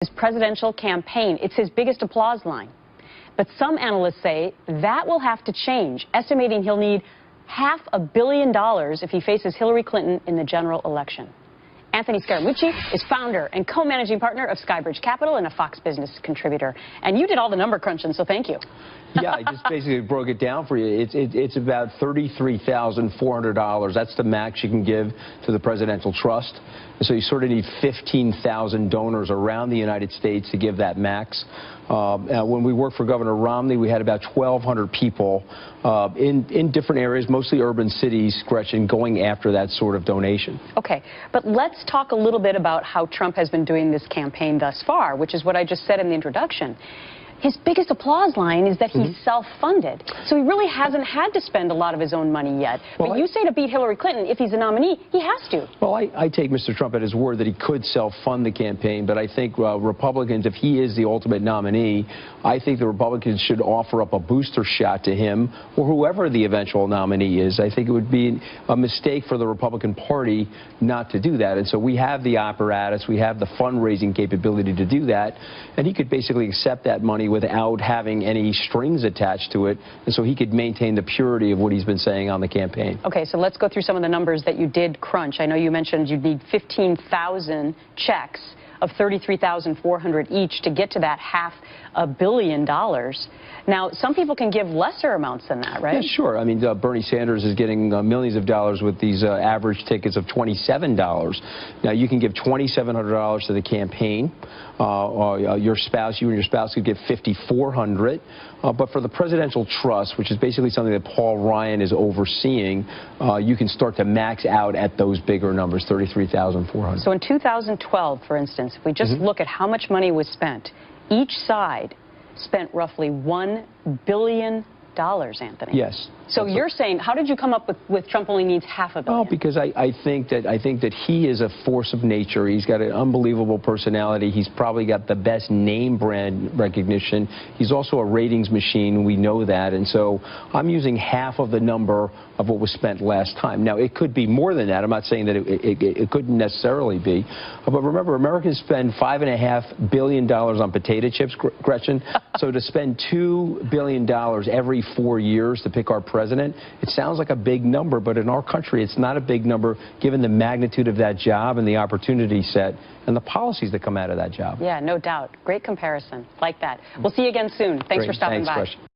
His presidential campaign. It's his biggest applause line. But some analysts say that will have to change, estimating he'll need $500 million if he faces Hillary Clinton in the general election. Anthony Scaramucci is founder and co-managing partner of Skybridge Capital and a Fox Business contributor. And you did all the number crunching, so thank you. Yeah, I just basically broke it down for you. It's about $33,400. That's the max you can give to the presidential trust. So you sort of need 15,000 donors around the United States to give that max. When we worked for Governor Romney, we had about 1,200 people in different areas, mostly urban cities, Gretchen, going after that sort of donation. Okay, but let's talk a little bit about how Trump has been doing this campaign thus far, which is what I just said in the introduction. His biggest applause line is that he's self-funded. So he really hasn't had to spend a lot of his own money yet. But you say to beat Hillary Clinton, if he's a nominee, he has to. Well, I take Mr. Trump at his word that he could self-fund the campaign, but I think Republicans, if he is the ultimate nominee, I think the Republicans should offer up a booster shot to him or whoever the eventual nominee is. I think it would be a mistake for the Republican Party not to do that. And so we have the apparatus, we have the fundraising capability to do that, and he could basically accept that money without having any strings attached to it, and so he could maintain the purity of what he's been saying on the campaign. Okay, so let's go through some of the numbers that you did crunch. I know you mentioned you'd need 15,000 checks of $33,400 each to get to that $500 million. Now, some people can give lesser amounts than that, right? Yeah, sure. I mean, Bernie Sanders is getting millions of dollars with these average tickets of $27. Now, you can give $2,700 to the campaign. Your spouse, you and your spouse could give $5,400. But for the presidential trust, which is basically something that Paul Ryan is overseeing, you can start to max out at those bigger numbers, $33,400. So in 2012, for instance, if we just look at how much money was spent, each side spent roughly $1 billion, Anthony. Yes. So you're saying, how did you come up with Trump only needs $500 million? Well, because I think that he is a force of nature. He's got an unbelievable personality. He's probably got the best name brand recognition. He's also a ratings machine. We know that. And so I'm using half of the number of what was spent last time. Now, it could be more than that. I'm not saying that it couldn't necessarily be. But remember, Americans spend $5.5 billion on potato chips, Gretchen. So to spend $2 billion every 4 years to pick our president, it sounds like a big number, but in our country, it's not a big number given the magnitude of that job and the opportunity set and the policies that come out of that job. Yeah, no doubt. Great comparison. Like that. We'll see you again soon. Thanks for stopping by. Thanks, Gretchen.